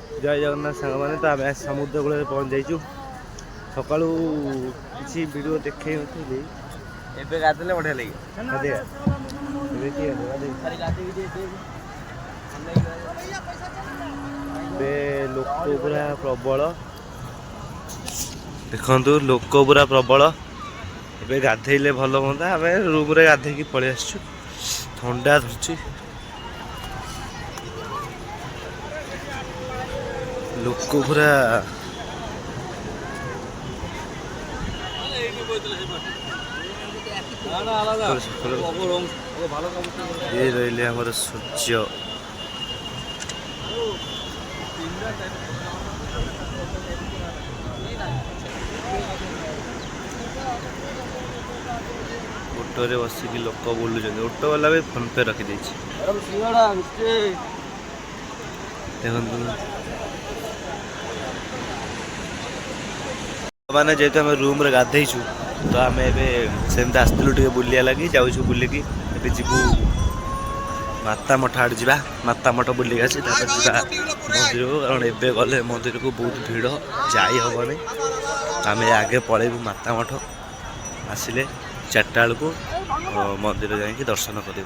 जय जगन्नाथ सांग मैंने तो आम समुद्र कूल पहुँच जाइए सका किसी वीडियो देखे एबे गाधेले बढ़िया लगे लोक पूरा प्रबल देखु लोक पूरा प्रबल ए गाधेले भल हाँ आम रूम रे गाधे पलि आसु ठंडा धरची लोक पूरा ये रही हमारे सूर्य ऑटो रे बसिकी लोक बुलूँ ऑटो वाला भी फोन पे रखी देखु मैंने जेहतु आम रूम रे गाधेचु तो आम एमती आसलु टे बुलिया लगी जाऊँ बुलिकी जीवु माता मठ आड़ जा माता मठ बुलिक आसी मंदिर को कारण एवं गले मंदिर को बहुत भीड़ जाई हेनी आम आगे पलैबू माता मठ आसिले 4टा बेलू मंदिर जाकि दर्शन कर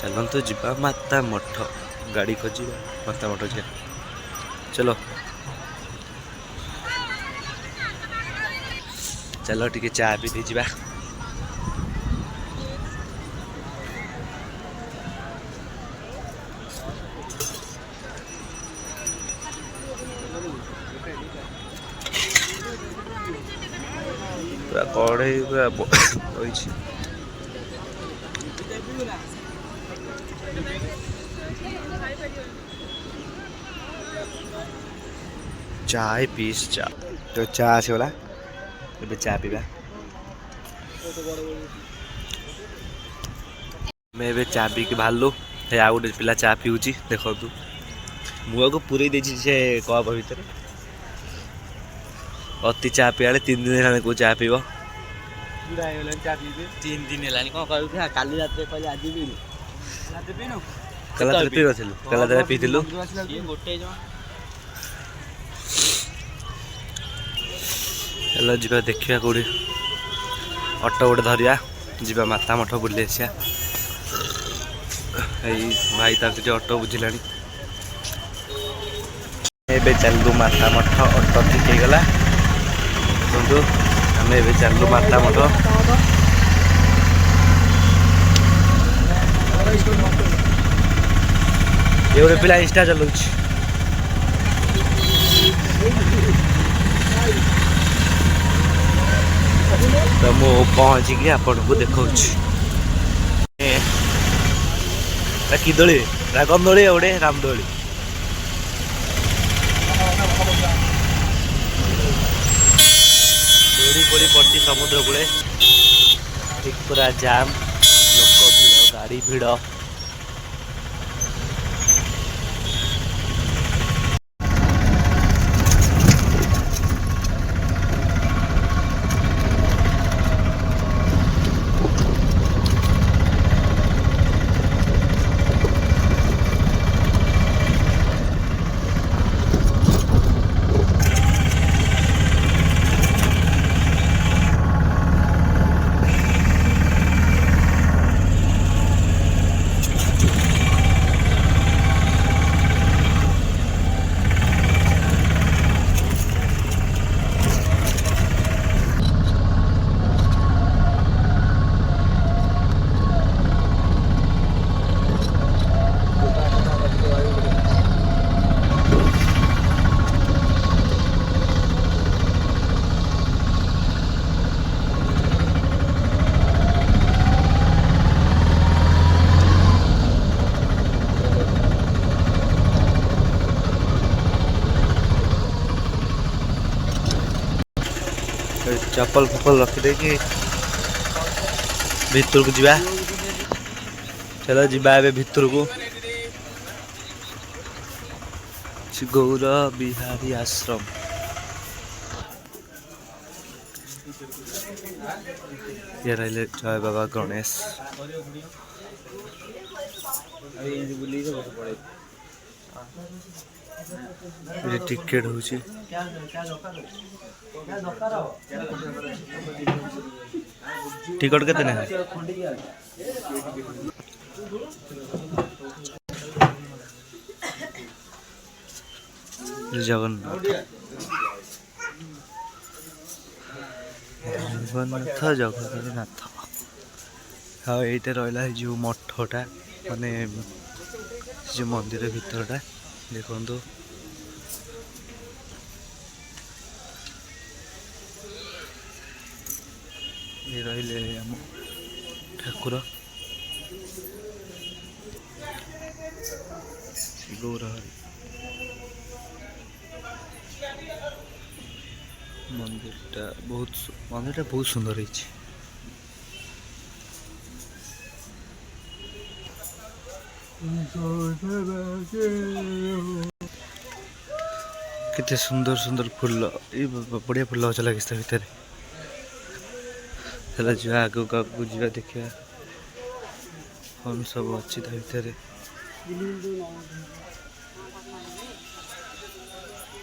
चलतु जा माता मठ गाड़ी खोज माता मठ जा चलो चलो टी चा पी दे जा पूरा कड़े पूरा बही चाय पीस चा तो चा आसगला ए चा पीवा मैं चा पी के बाहर हे आ गए पिला चा पीऊँगी देखु मुह को पूरे से कप भितर अति चा पीवा 3 दिन है को चा पीब 3 दिन है कौन कह काली रात कहले आज भी कल रात पी नथिलु कल रात पीथिलु चलो जी देखा कौटी ऑटो गोटे धरिया जी माता मठ बुले आसिया भाई तार ऑटो बुझिला एबे चलू माता मठ ऑटो ठीक हो गला देखो आम ए चलू माता मठ ये गोटे पिला इंस्टा चलाऊ तो मु पहुँचिकी आपन को देखा कि दोली रागम दोली गोटे राम दोली दोड़ी पड़ी पड़ी समुद्र कूले ठीक पूरा जाम लोक भीड़ गाड़ी भीड़ चप्पल फप्पल रखिदे कि भितर को जीवा चलो जीवा ए भितर को गौर बिहारी आश्रम ये रहे जय बाबा गणेश ये टिकेट होची टिकट केते ने जगन्नाथ जगन्नाथ हाँ ये रहा है जो मठटा माने जो मंदिर भीतरटा देखो ये रहिले आम ठाकुर गौरहरि मंदिरटा बहुत सुंदर है। कितने सुंदर सुंदर फूल ये बढ़िया फूल गच लगे भितर जो आगू आगू जा देखा कौन सब अच्छी भितर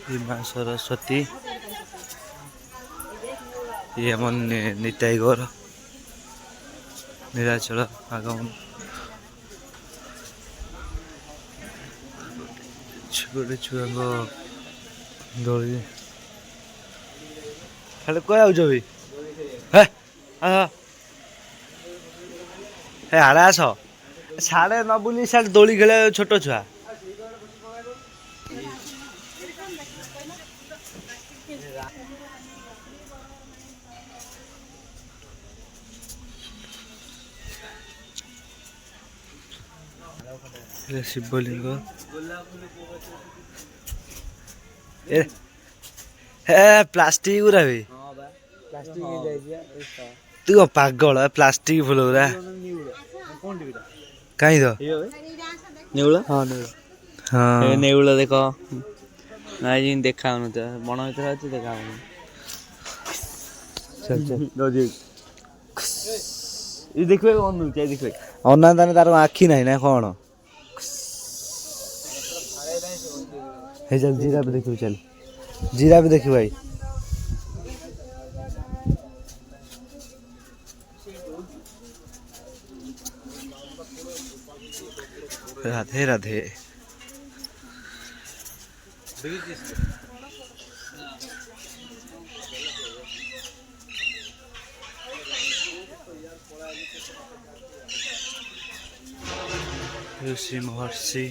ये माँ सरस्वती ये हम निताई गौर नीलाचल आगमन गोटे छुआ दौड़ी खाली कह आउज भी आड़े आस साढ़े न बुली साढ़े दोली खेल छोट छुआ शिवलिंग प्लास्टिक गुरा भी तू पागल प्लास्टिक फुल गुरा कहीं तो नेउला हाँ नेउला देख नाइ देखा बण भर अच्छे देखा देखिए देखिए अनादान तार आखि ना ना कौन चल जीरा भी देखिए चल जीरा भी देखिए भाई राधे राधे ऋषि महर्षि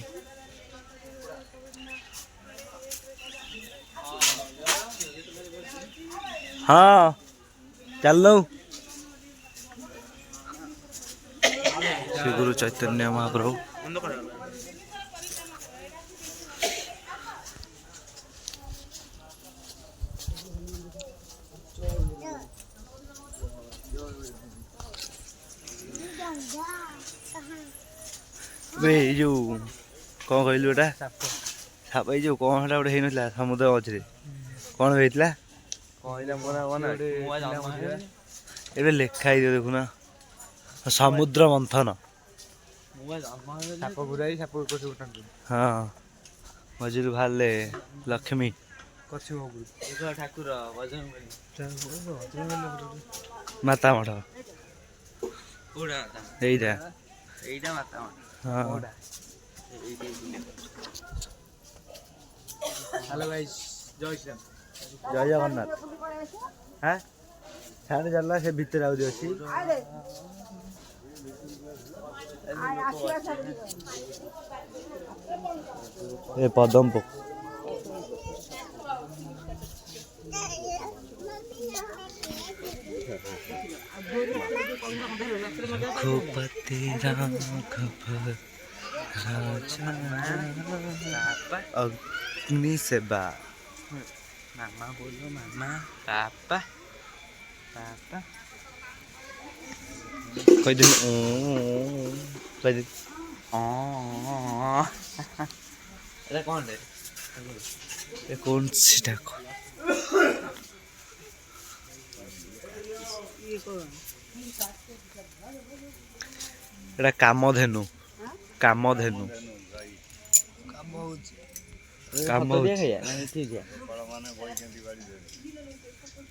हाँ चल लो श्री गुरु चैतन्य महाप्रभु भाई जो कौन कहलु एटा साप जो कौन गोटे होता समुद्र मझे कौन होता ए लेखाई देखुना समुद्र मंथन हाँ मझे बाहर लक्ष्मी ठाकुर माता मठ यहीटा हाँ हेलो गाइस जय श्री राम जय जगन्नाथ हाँ साढ़े चलला से भीतर आउरी अच्छी ए पदम पो रघुपति राघव राजा अग्नि सेवा मामा बोलो मामा पापा पापा कोई दिन कोई दिन अरे कौन है ये कौन सी डाक एटा कामधेनु कामधेनु କାମ ହଉଛି।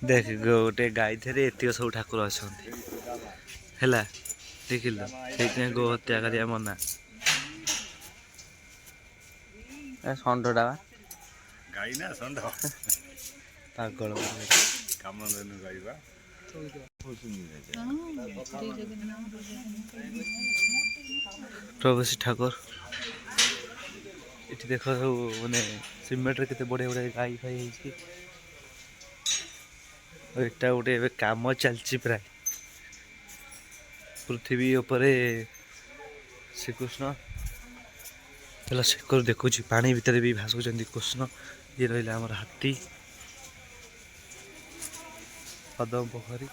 ଦେଖ ଗୋଟେ ଗାଈ ଥିରେ ଏତିକ ସବୁ ଠାକୁର ଅଛନ୍ତି ହେଲା, ଦେଖିଲ ସେଇଥିପାଇଁ ଗୋ ହତ୍ୟା କରିବା ମନା। ଷଣ୍ଢଟା ବା ଗାଈ ନା ଷଣ୍ଢ ପାଗଳ କାମ ଦେନୁ ଗାଈ ବା ପ୍ରଭୁ ଶ୍ରୀ ଠାକୁର ଏଠି ଦେଖ ସବୁ ମାନେ ସିମେଣ୍ଟରେ କେତେ ବଢ଼ିଆ ବଢ଼ିଆ ଗାଈ ଫାଇ ହେଇଛି। ଏଟା ଗୋଟେ ଏବେ କାମ ଚାଲିଛି ପ୍ରାୟ ପୃଥିବୀ ଉପରେ ଶ୍ରୀକୃଷ୍ଣ ହେଲା ସେକରୁ ଦେଖୁଛି ପାଣି ଭିତରେ ବି ଭାସୁଛନ୍ତି କୃଷ୍ଣ। ଇଏ ରହିଲା ଆମର ହାତୀ, ପଦମ ପୋଖରୀ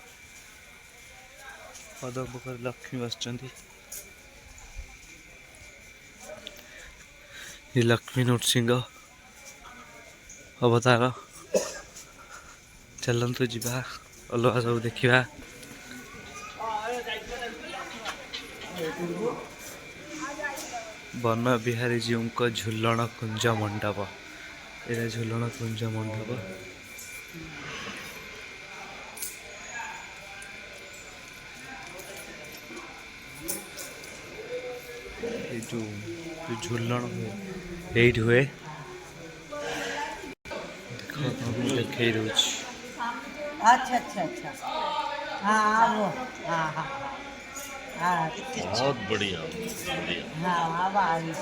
ଲକ୍ଷ୍ମୀ ବସିଛନ୍ତି। ये लक्ष्मी नृसिंह अवतार। चलतु ଯିବା ଅଲଗା ସବୁ ଦେଖିବା। वन बिहारी जीउଙ୍କ ଝୁଲଣ କୁଞ୍ଜ ମଣ୍ଡପ। ଏଇଟା ଝୁଲଣ କୁଞ୍ଜ ମଣ୍ଡପ। ये जो ଝୁଲଣ ହୁଏ ଏଇଠି ହୁଏ। ଦେଖ ତମକୁ ଦେଖେଇ ଦଉଛି। अच्छा अच्छा अच्छा हाँ वो हाँ हाँ हाँ बहुत बढ़िया हाँ अब आ रही है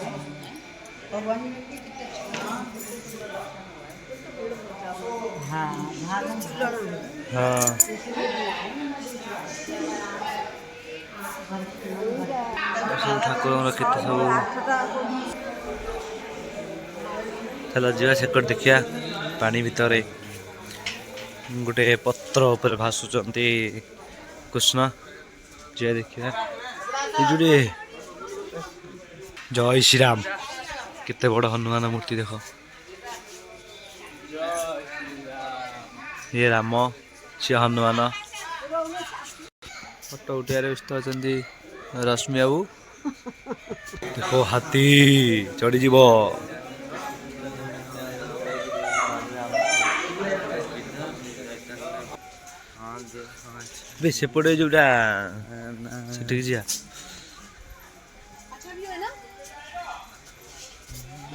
हाँ भागम हाँ सब ଠାକୁରଙ୍କର କେତେ ସବୁ ଚାଲ ଯିବା ସେକଟ ଦେଖିବା। ପାଣି ଭିତରେ ଗୋଟେ ପତ୍ର ଉପରେ ଭାସୁଛନ୍ତି କୃଷ୍ଣ। ଯିବା ଦେଖିବା। ଏ ଯୋଉଠି ଜୟ ଶ୍ରୀରାମ କେତେ ବଡ଼ ହନୁମାନ ମୂର୍ତ୍ତି ଦେଖ। ଇଏ ରାମ ସିଏ ହନୁମାନ। ଫଟୋ ଉଠେଇବାରେ ବ୍ୟସ୍ତ ଅଛନ୍ତି ରଶ୍ମି ବାବୁ। ଦେଖ ହାତୀ ଚଢ଼ିଯିବ। ବେ ସେପଟେ ଯୋଉଟା ସେଠିକି ଯିବା। अच्छा भी है ना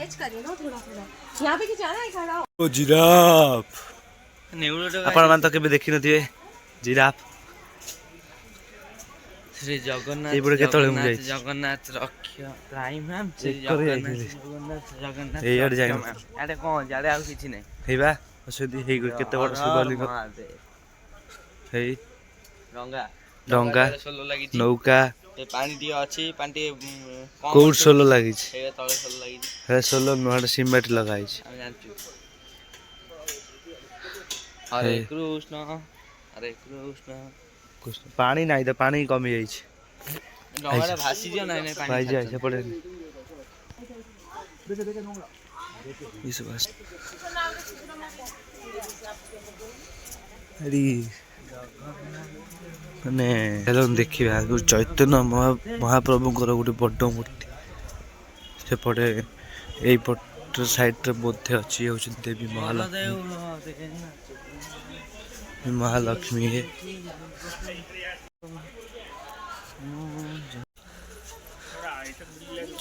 एच करिए ना थोड़ा थोड़ा यहाँ पे खिंचाना है खड़ा ଓ ଜିରାଫ। ଆପଣମାନେ ତ କେବେ ଦେଖିନଥିବେ ଜିରାଫ। ଶ୍ରୀ ଜଗନ୍ନାଥ ଏଇପଟେ କେତେବେଳେ ମୁଁ ଯାଇଛି। ଜଗନ୍ନାଥ ରକ୍ଷ ପ୍ରାଇମ ଶ୍ରୀ ଏକରେ ଜଗନ୍ନାଥ ଯାଇଥିଲି। ଜଗନ୍ନାଥ ଏଇଆଡେ ଯାଇନି। ଆଡେ କଣ ଆଡେ ଆଉ କିଛି ନାହିଁ। ହେଇବା ଅଛନ୍ତି ହେଇ କେତେ ବଡ଼ ଶିବଲିଙ୍ଗ। ହେଇ ଡଙ୍ଗା ଡଙ୍ଗା ସୋଲ ଲାଗିଛି। ନୌକା ଏ ପାଣି ଟିକେ ଅଛି ପାଣି ଟିକେ କମ କୋଉଠି ଅଛି ସୋଲ ବୋଲି। ଲାଗିଛି। ଏ ତଳେ ସୋଲ ଲାଗିଛି ହେ ସୋଲ ନୁହଁ ସିମେଣ୍ଟ ଲଗା ହେଇଛି। ଆମେ ଜାଣିଛୁ। ହରେ ହେ କୃଷ୍ଣ ହରେ କୃଷ୍ଣ। ପାଣି ନାହିଁ ତ ପାଣି କମି ଯାଇଛି। ଡଙ୍ଗାଟା ଭାସିଯିବ ନାଇଁ ନାଇଁ ପାଣି ଭାଇ ଛାଡୁଛନ୍ତି। ସେପଟେ ये सब ମାନେ ହେଲେ ଦେଖିବା ଚୈତନ୍ୟ ମହାପ୍ରଭୁଙ୍କର ଗୋଟେ ବଡ଼ ମୂର୍ତ୍ତି ସେପଟେ ଏଇପଟ ସାଇଡରେ ବୋଧେ ଅଛି। ହଉଛନ୍ତି ଦେବୀ ମହାଲକ୍ଷ୍ମୀ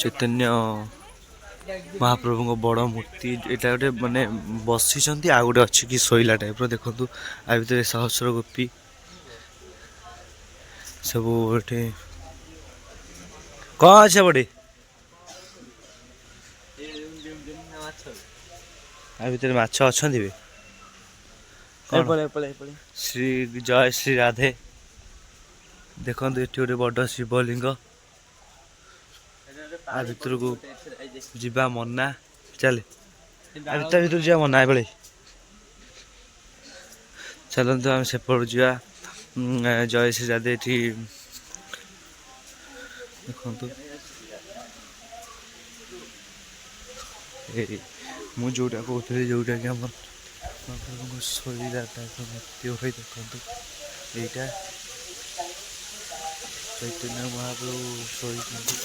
ଚୈତନ୍ୟ ମହାପ୍ରଭୁଙ୍କ ବଡ଼ ମୂର୍ତ୍ତି। ଏଇଟା ଗୋଟେ ମାନେ ବସିଛନ୍ତି ଆଉ ଗୋଟେ ଅଛି କି ଶୋଇଲା ଟାଇପର। ଦେଖନ୍ତୁ ଆ ଭିତରେ ସହସ୍ର ଗୋପୀ ସବୁ ଗୋଟେ କଣ ଅଛି ଏପଟେ। ଆ ଭିତରେ ମାଛ ଅଛନ୍ତି ବି। କଣ ଶ୍ରୀ ଜୟ ଶ୍ରୀ ରାଧେ। ଦେଖନ୍ତୁ ଏଠି ଗୋଟେ ବଡ଼ ଶିବଲିଙ୍ଗ। ଆ ଭିତରକୁ ଯିବା ମନା। ଚାଲେ ଆ ଭିତରକୁ ଯିବା ମନା ଏବେଳେ। ଚାଲନ୍ତୁ ଆମେ ସେପଟକୁ ଯିବା। ଜୟ ଶ୍ରୀ ରାଧେ। ଏଠି ଦେଖନ୍ତୁ ଏଇ ମୁଁ ଯୋଉଟା କହୁଥିଲି ଯୋଉଟା କି ଆମର ମହାପ୍ରଭୁଙ୍କ ଶୈଳୀଟା ମୂର୍ତ୍ତି ହୋଇ ଦେଖନ୍ତୁ ଏଇଟା ଚୈତନ୍ୟ ମହାପ୍ରଭୁ ଶୋଇଛନ୍ତି।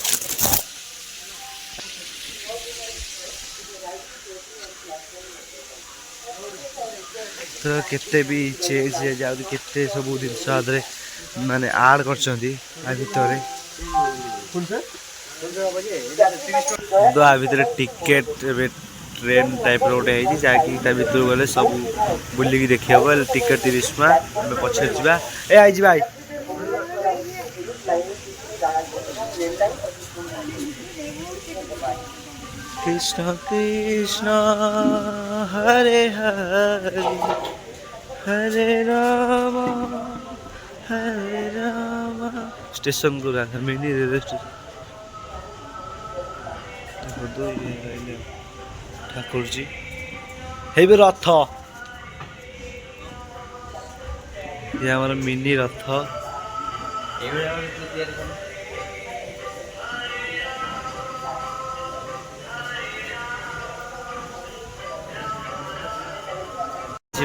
तो केते भी चेंज जाउदी केते सब जिनस आदरे माने आड करछंती आ भितरे तो आ भितरे टिकेट ट्रेन टाइप रोटे है जाकि ता भितर गले सब बुल्ली की देखि हबो टिकेट 30 टका हम पछे जिबा ए आई जिबा आई कृष्ण कृष्ण हरे हरे हरे राम स्टेशन को mini railway station Thakur ji हे रथ ये हमारा मिनी रथ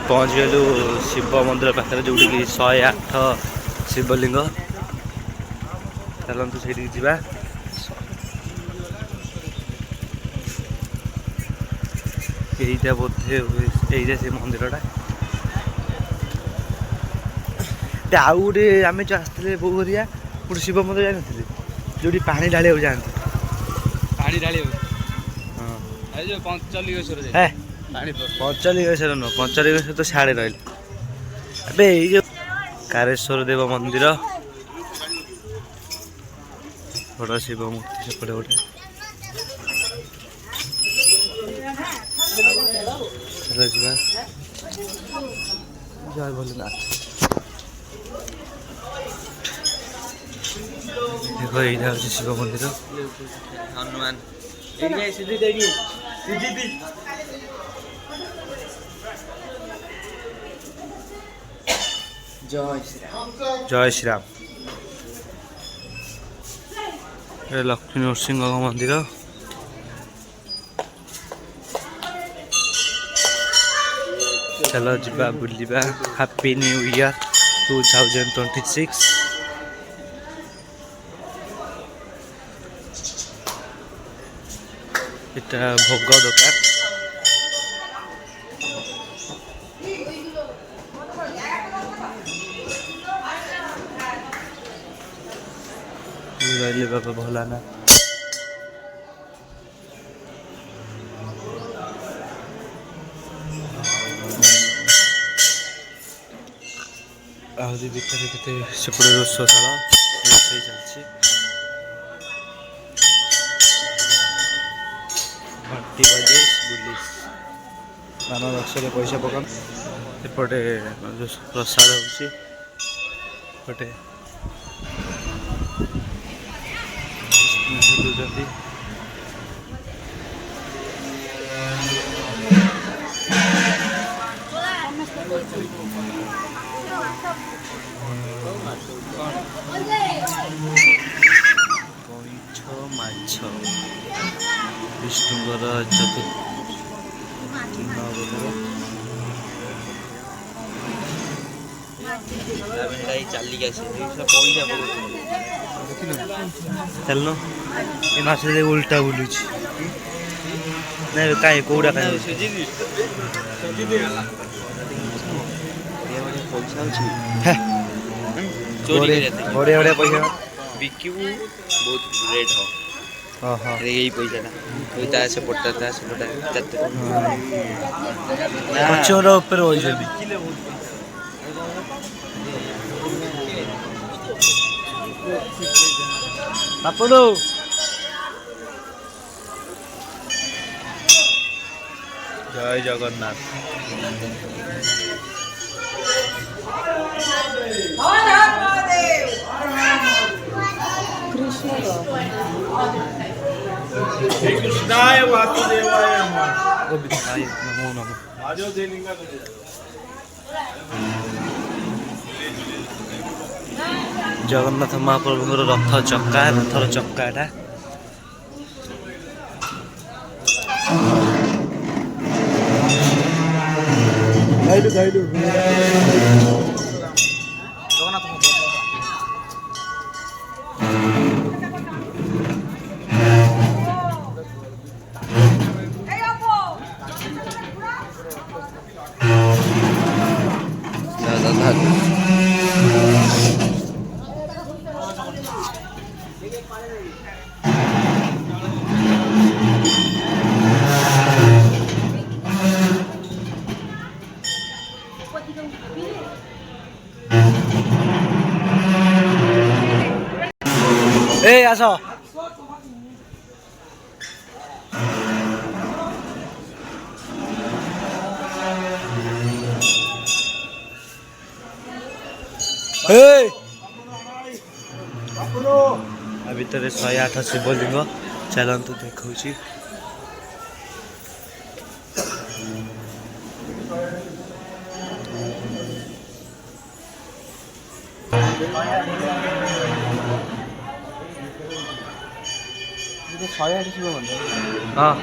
पहुँच गलु शिव मंदिर पाखे जो कि 108 शिवलिंग चलतु से जा बोधे यही से मंदिरटा आउ गोटे आम जो आसते बो घरिया गोटे शिव मंदिर जान जो पानी ढाल जाते पानी ढाली जो पंचलिंगेश्वर पंचलिंगेश्वर नुह पंचलिंगेश्वर तो साढ़े रही अबे ये कारेश्वर देव मंदिर बड़ा शिव मूर्ति सेपटे गोटे चलो जा जय भोलेनाथ देखो यहाँ हूँ शिव मंदिर हनुमान जय श्री राम लक्ष्मी नरसिंह मंदिर चलो जीवा बुलिबा हैप्पी न्यू ईयर 2026 इटा भोग दुकान रही बाबा भोलाना आहरी भितर केते सेपटे रोषशाला रोषे चलछि घंटी बजे बुलिस नाना रक्षरे पैसा पकान एपटे प्रसाद होछि एपटे जल्दी कईछ माछ विष्णुଙ୍କର चलनो ये माछ उल्टा बुलू नहीं कहीं कौड़ा कहीं बढ़िया बढ़िया पैसा बिकू बहुत रेट हो यही पैसा से पड़ता से पचर ऊपर हो बापू जय जगन्नाथ कृष्णाय वासुदेवाय नमो नमः जगन्नाथ महाप्रभुଙ୍କର रथ चक्का रथर चक्काटा ए आस भितर 108 शिवलिंग चलतु देखा हाँ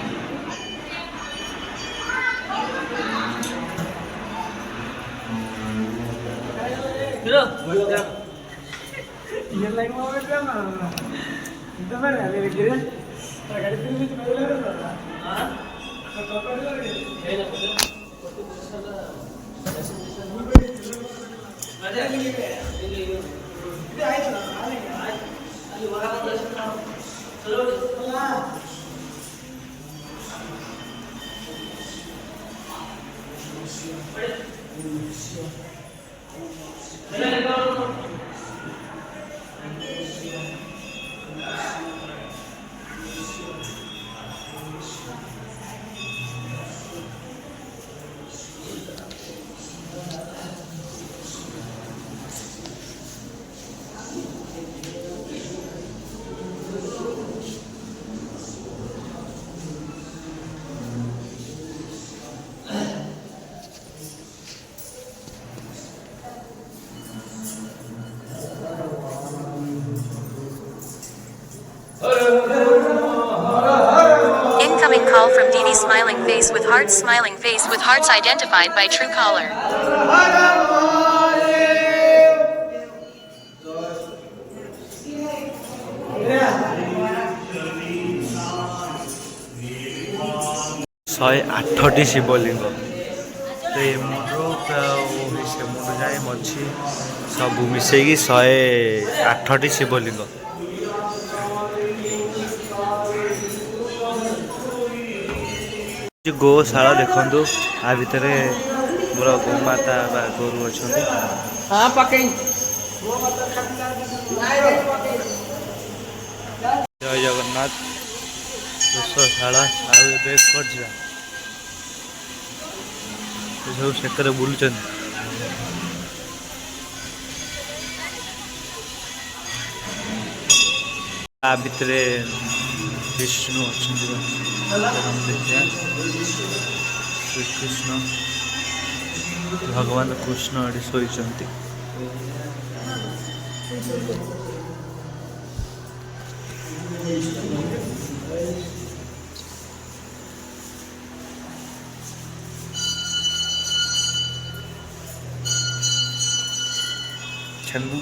Incoming call from Didi smiling face with hearts identified by Truecaller. शहे 8टी शिवलिंग मुंडू से मुंड जाए मझी सब मिसेगी 108टी शिवलिंग गोशाला देखु आ भितर मोर गोमाता गोरु अच्छा जय जगन्नाथ गोशाला सब सेकर बुलूँ आ भितर विष्णु अच्छा श्रीकृष्ण भगवान कृष्ण ये शोचती छन्नू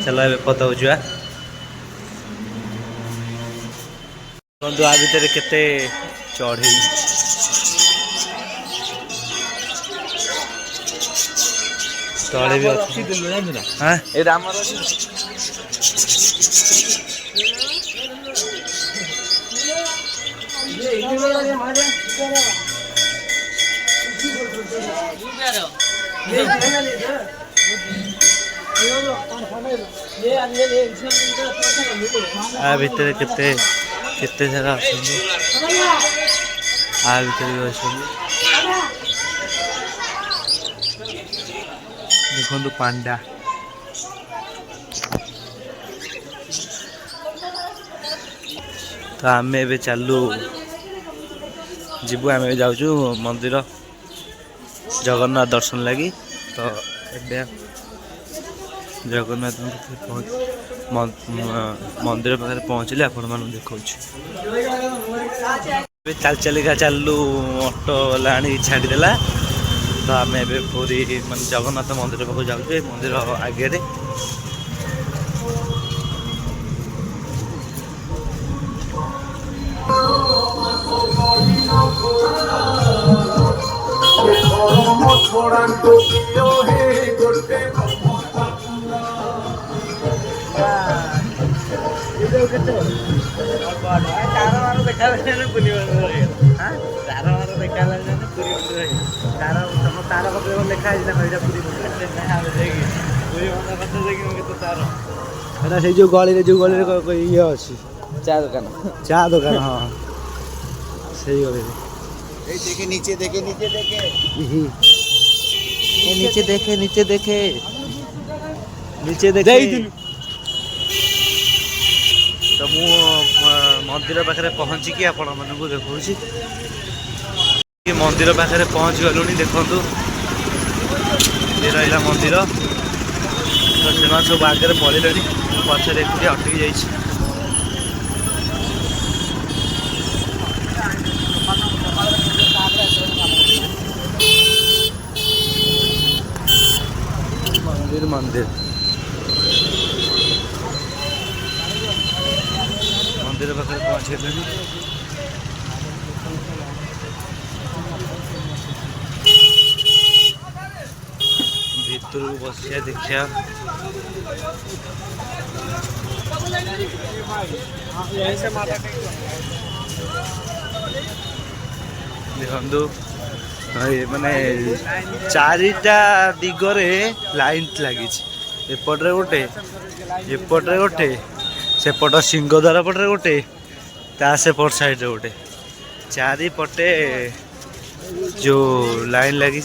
चलो ए पता हो जुआ बंधु आ भितर केते चढ़ी तले भी अच्छी हाँ ए रामर आ भितर केते केते जगह अच्छे आ भितर भी अच्छे देखो पांडा तो आम ए चलू जीवु आम जाऊँ मंदिर जगन्नाथ दर्शन लगी तो ए जगन्नाथ मंदिर पाखे पहुँचले आपण देखा ଚାଲି ଚାଲିକା ଚାଲୁ ଅଟୋ ବାଲା ଆଣି ଛାଡ଼ିଦେଲା। ତ ଆମେ ଏବେ ପୁରୀ ମାନେ ଜଗନ୍ନାଥ ମନ୍ଦିର ପାଖକୁ ଯାଉଛୁ। ଏ ମନ୍ଦିର ଆଗରେ ସେଇ ଯୋଉ ଗଳିରେ ଇଏ ଅଛି ଚା ଦୋକାନ। ଚା ଦୋକାନ। ହଁ ସେଇ ଗଳିରେ। देखे नीचे देखे नीचे देखे नीचे देखे नीचे देखे नीचे देखे। तो मु मंदिर पाखे पहुँचिकी आपण मानक देखी मंदिर पाखे पहुँची गलु। देखु ये रहा मंदिर। तो से सब आगे पड़े पछे एकुटिया अटकी जा मंदिर मंदिर मंदिर पाखे पहुँचे भीतर बसिया देखिया। देखु माने चारिटा दिगरे लाइन लगी। एपटे गोटे एपटे गोटे सेपट सिंहद्वार पटे गोटे ता सेपट साइड गोटे चारिपटे जो लाइन लगी।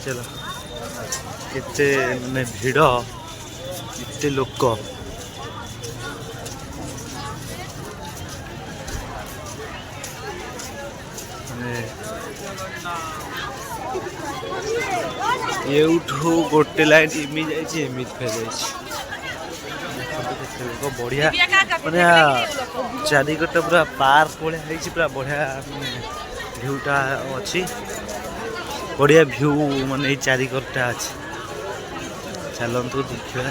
चलो केते माने भिड़ एते लोक। एठू गोटे लाइन इमी जाइए एमित फे बढ़िया माने चारिकटे पूरा पार्क भाई पूरा बढ़िया भ्यूटा अच्छी बढ़िया भ्यू माने चारिकटा अच्छी। चलतु देखा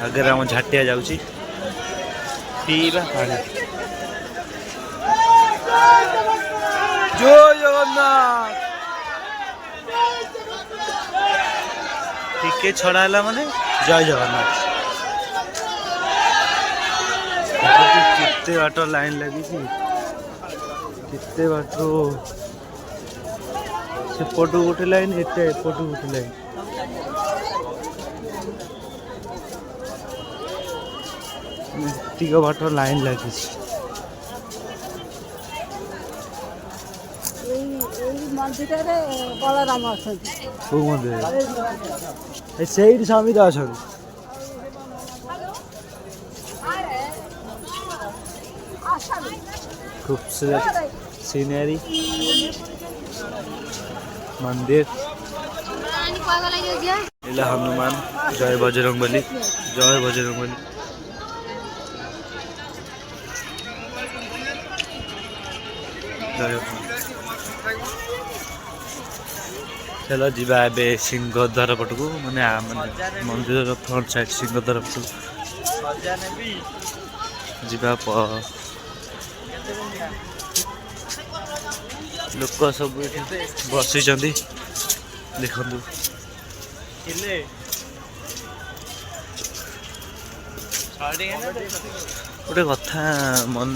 आगे हम झाटिया जाऊँगी पीवा पानी। जय जगन्नाथ टिके छड़ा है माने जय जगन्नाथ। कितने बाट लाइन लगी कितने बाट सेपटू गोटे लाइन एपटू गोटे लाइन। बाट लाइन लगी बलराम अच्छा समित अच्छा खूबसूरत सीनरी मंदिर। हनुमान जय बजरंगबली जय बजरंगबली। चलो जीवा ए सिंहद्वार पटकू माने मंदिर फ्रंट साइड सिंहद्वार पटकू जीवा। लोक सब बसी देखु गोटे कथा मन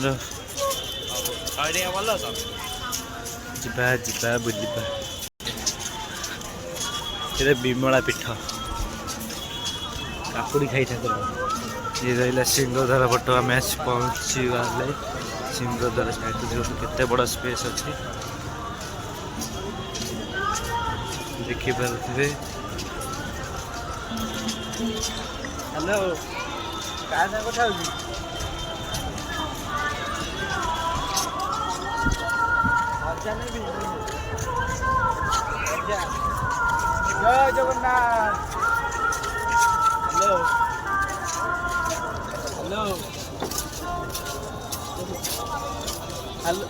जीवा जीवा बुलिबा। ये विमला पीठ काकुड़ी खाई था। ये रहा सिंहद्वार पट आम पहुँची गले सिंहद्वार साइड केते बड़ा स्पेस अच्छी देखी पारे। हेलो क्या कथा जय Jagannath. Hello hello hello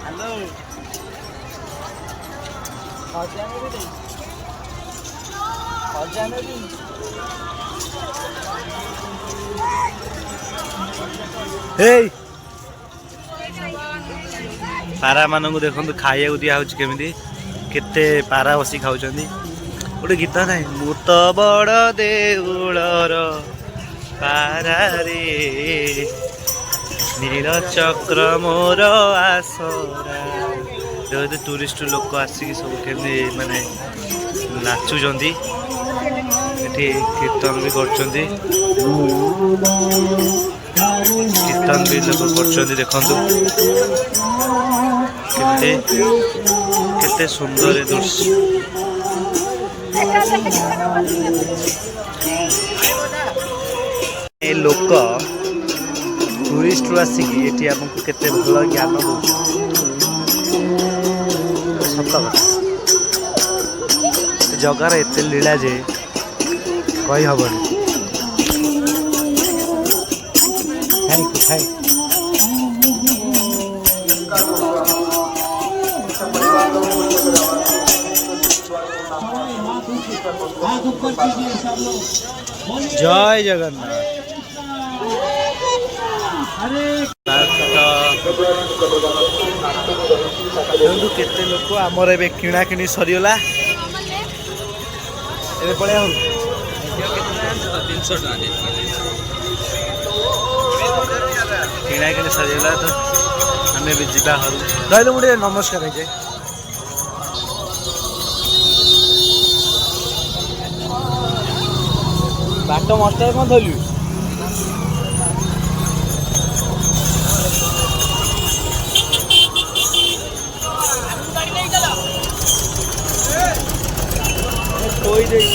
hello hey पारा मानू देखो खाइबा दिया हूँ केमी केते पारा बसी खाऊँ गोटे गीत ना मु तो बड़ देउलर पारा रे नील चक्र मोर आसरा जो टूरिस्ट लोक आसिक सब केमी माने नाचुंट एठी कीर्तन भी करचंदी कीर्तन भी लोग करचंदी देखंतु केते सुंदर दृश्य ए लोक टूरिस्ट आसिक ये आमको केते भल ज्ञान सत कथा जगार एत लीला जे कही हबनी जय जगन्नाथ। देखो केते लोक आमर ए किणा किणी सरीगला ए पड़े किणा किणी सरीगला तो आम भी जा रही मुझे नमस्कार है बाट मस्टर कौन धरलु कोई नहीं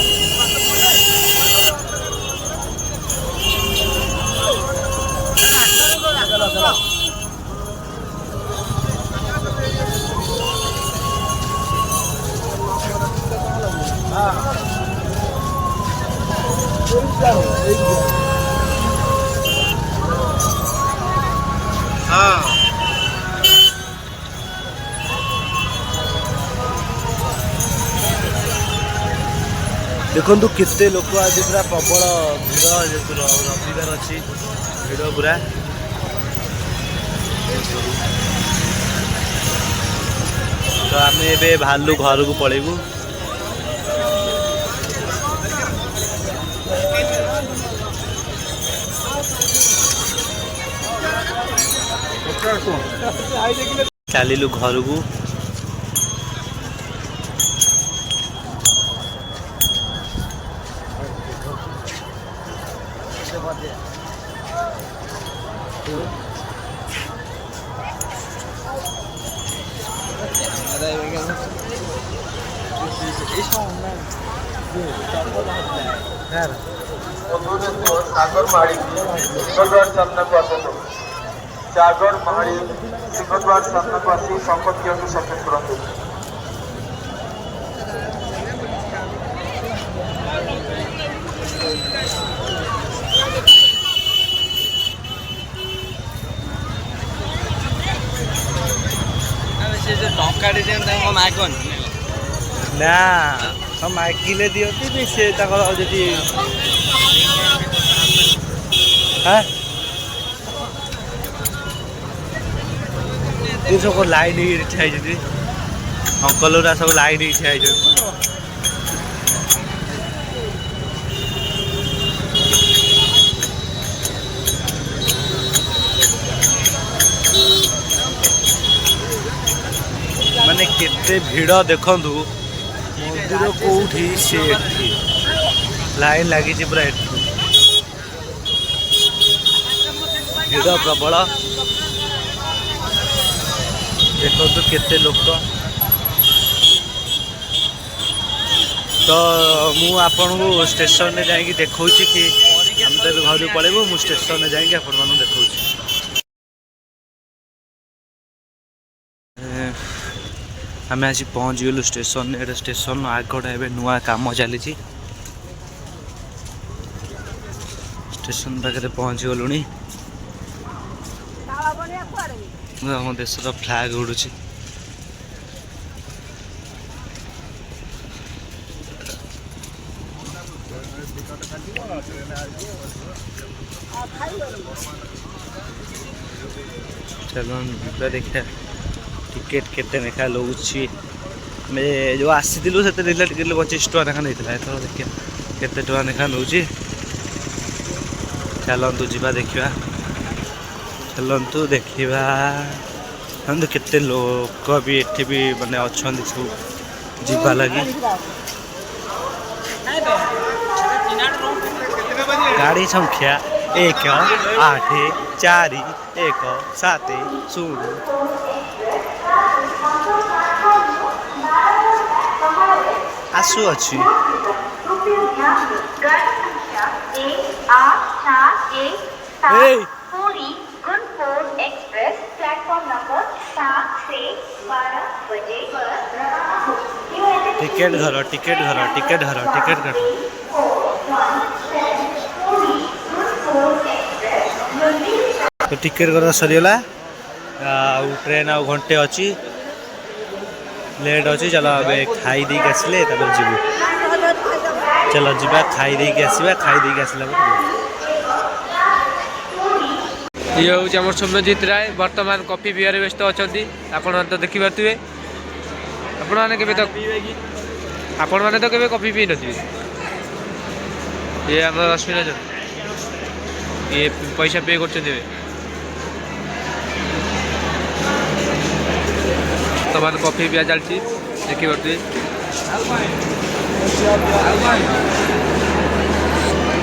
देखु केते लोक आज पूरा प्रबल भिड़ जेतु रविवार अच्छी भिड़ पूरा तो आम ए बाहर घर को पलैबू चलू घर को सागर माड़ी सिंहद्वार सामना को आसतु सागर माड़ी सिंहद्वार सामना को आसी संपत्ति को सबमिट करंतु टंका मागन ना हम मागिले दिखती भी सी जी हाँ सब लाइन ठिया अंकल गुरा सब लाइन ठिया माने केते भिड़ देखंतु मंदिर कोठी से लाइन लगी पूरा भिड़ प्रबल देखो केते लोक तो मु आपन को स्टेशन में जाइए देखा कि हम तो घर पलैबू मु स्टेशन में जाइए आप देखा। आम आसी पहुँचीगलु स्टेशन। ये स्टेशन आगटा ए नुआ काम चली स्टेशन पाखे पहुँची गलु। आम देशर फ्लैग उड़ू चलो देखा टिकेट केते लेखा लौची जो आसी से टिकेट 25 टका लेखा नहीं एथर देखिए केते टका लेखा नौची। चलतु जा देखा चलतु देखा केते लोक भी एठी भी माने अच्छा सब जीवा लगी। गाड़ी संख्या 1 8 4 1 7 0 आसु अच्छी। पूरी गुनपुर एक्सप्रेस प्लेटफॉर्म नंबर 7 से 12 बजे टिकेट घर टिकेट घर टिकेट घर टिकेट घर तो टिकेट घर सरीगला। ट्रेन आ घंटे अच्छी लेट अच्छी। चलो अब खाई देक आसिले जीव चलो जा खाई देक आसवा खाई देक आसला ये हूँ आम सौम्यजित राय बर्तमान कॉफी पीबार व्यस्त अच्छा आपण तो देखिपे आपण मैंने तो कॉफी पी नी। ये आम रश्मि ये पैसा पे कर वर्तमान कॉफी पिया चलती देखिपे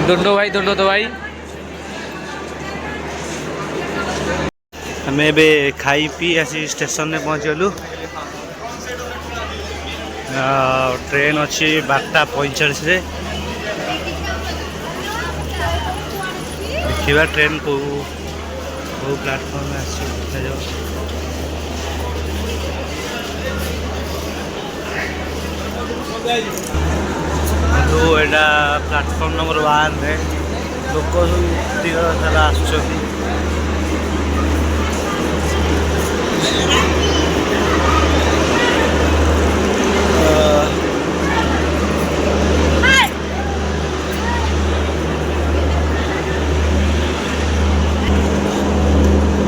दंड भाई हमें बे खाई पी आसी स्टेशन में पहुँच गलु। ट्रेन अच्छी 12:45 देखा ट्रेन को प्लेटफॉर्म में तो यहाँ प्लेटफॉर्म नंबर 1 रे लोक सब सारा आसुच्च।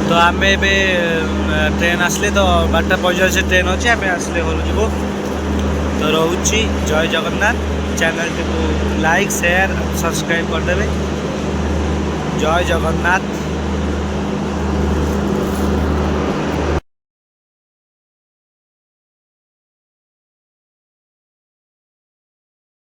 तो आम ट्रेन आसले तो 12:45 से ट्रेन अच्छे आम आसले घर जीव। तो रोची जय जगन्नाथ। चैनल को लाइक शेयर सब्सक्राइब करदे। जय जगन्नाथ।